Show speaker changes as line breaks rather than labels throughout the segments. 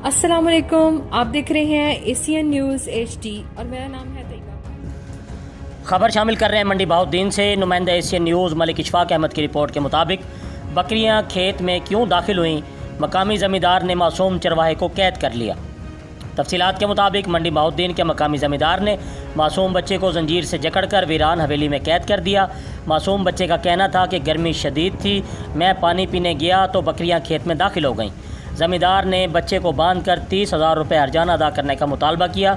अस्सलामुअलैकुम, आप देख रहे हैं एशियन न्यूज़ HD और मेरा नाम है तैयबा।
खबर शामिल कर रहे हैं मंडी बहाउद्दीन से। नुमाइंदा एशियन न्यूज़ मलिक इशफाक अहमद की रिपोर्ट के मुताबिक बकरियां खेत में क्यों दाखिल हुईं, मकामी ज़मींदार ने मासूम चरवाहे को कैद कर लिया। तफसीलात के मुताबिक मंडी बहाउद्दीन के मकामी ज़मींदार ने मासूम बच्चे को जंजीर से जकड़कर वीरान हवेली में कैद कर दिया। मासूम बच्चे का कहना था कि गर्मी शदीद थी, मैं पानी पीने गया तो बकरियां खेत में दाखिल हो गईं। ज़मींदार ने बच्चे को बांधकर 30,000 रुपये हर्जाना अदा करने का मुतालबा किया।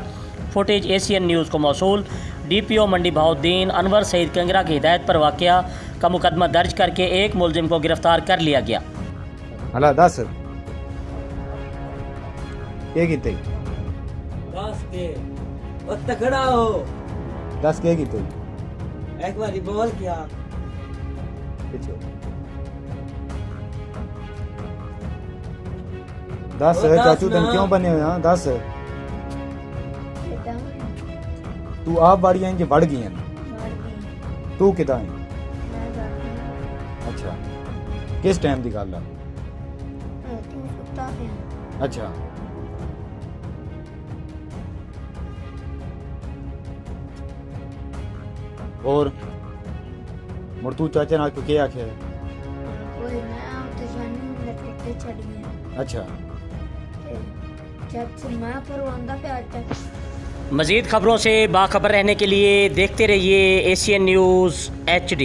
फुटेज एशियन न्यूज़ को मौसूल। DPO मंडी बहाउद्दीन अनवर सईद कंगरा की हिदायत पर वाक़या का मुकदमा दर्ज करके एक मुलजिम को गिरफ्तार कर लिया गया।
हला दस के कीते
दस के ओ तगड़ा हो
10 के कीते
एक बारी बोल क्या
पिछो 10
ओ,
चाचू
दस
तुम
ना।
क्यों बने हो यहाँ 10 तू आप बाड़ियां इनकी बढ़ गई हैं तू किदा है अच्छा किस टाइम की गल है अच्छा और मुड़ तू चाचे नाल के आखे अच्छा
मज़ीद खबरों से बाखबर रहने के लिए देखते रहिए एशियन न्यूज़ HD।